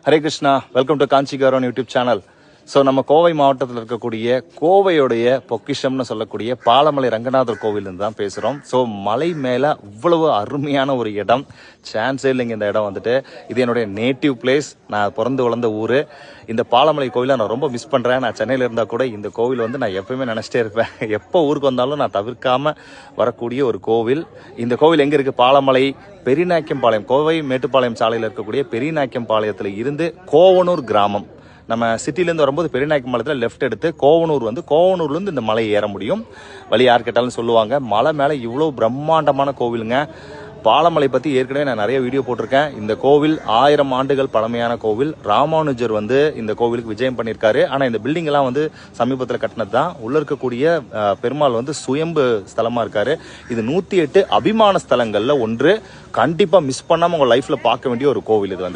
Hare Krishna, welcome to Kanjikaran YouTube channel. So நம்ம கோவை மாவட்டத்தில் இருக்கக்கூடிய கோவையுடைய பொக்கிஷம்னு சொல்லக்கூடிய பாலமலை ரங்கநாதர் கோவிலிருந்து தான் பேசுகிறோம். ஸோ மலை மேலே இவ்வளவு அருமையான ஒரு இடம், சான்ஸே இல்லைங்க. இந்த இடம் வந்துட்டு இது என்னுடைய நேட்டிவ் பிளேஸ், நான் பிறந்து வளர்ந்த ஊர். இந்த பாலமலை கோவிலை நான் ரொம்ப மிஸ் பண்ணுறேன். நான் சென்னையில் இருந்தால் கூட இந்த கோவில் வந்து நான் எப்பவுமே நினச்சிட்டே இருப்பேன். எப்போ ஊருக்கு வந்தாலும் நான் தவிர்க்காமல் வரக்கூடிய ஒரு கோவில். இந்த கோவில் எங்கே இருக்குது? பாலமலை பெரியநாயக்கம்பாளையம், கோவை மேட்டுப்பாளையம் சாலையில் இருக்கக்கூடிய பெரியநாயக்கம்பாளையத்தில் இருந்து கோவனூர் கிராமம். நம்ம சிட்டிலேருந்து வரும்போது பெரியநாயக்கம்பாளையத்தில் லெஃப்ட் எடுத்து கோவனூர் வந்து கோவனூர்லேருந்து இந்த மலையை ஏற முடியும். வழி யார் கேட்டாலும் சொல்லுவாங்க. மலை மேலே இவ்வளோ பிரம்மாண்டமான கோவிலுங்க. பாலமலை பற்றி ஏற்கனவே நான் நிறைய வீடியோ போட்டிருக்கேன். இந்த கோவில் 1000 ஆண்டுகள் பழமையான கோவில். ராமானுஜர் வந்து இந்த கோவிலுக்கு விஜயம் பண்ணியிருக்காரு. ஆனால் இந்த பில்டிங் எல்லாம் வந்து சமீபத்தில் கட்டினது தான். உள்ள இருக்கக்கூடிய பெருமாள் வந்து சுயம்பு ஸ்தலமாக இருக்காரு. இது 108 அபிமான ஸ்தலங்களில் ஒன்று. கண்டிப்பாக மிஸ் பண்ணாமல் உங்கள் லைஃப்பில் பார்க்க வேண்டிய ஒரு கோவில் இது வந்து.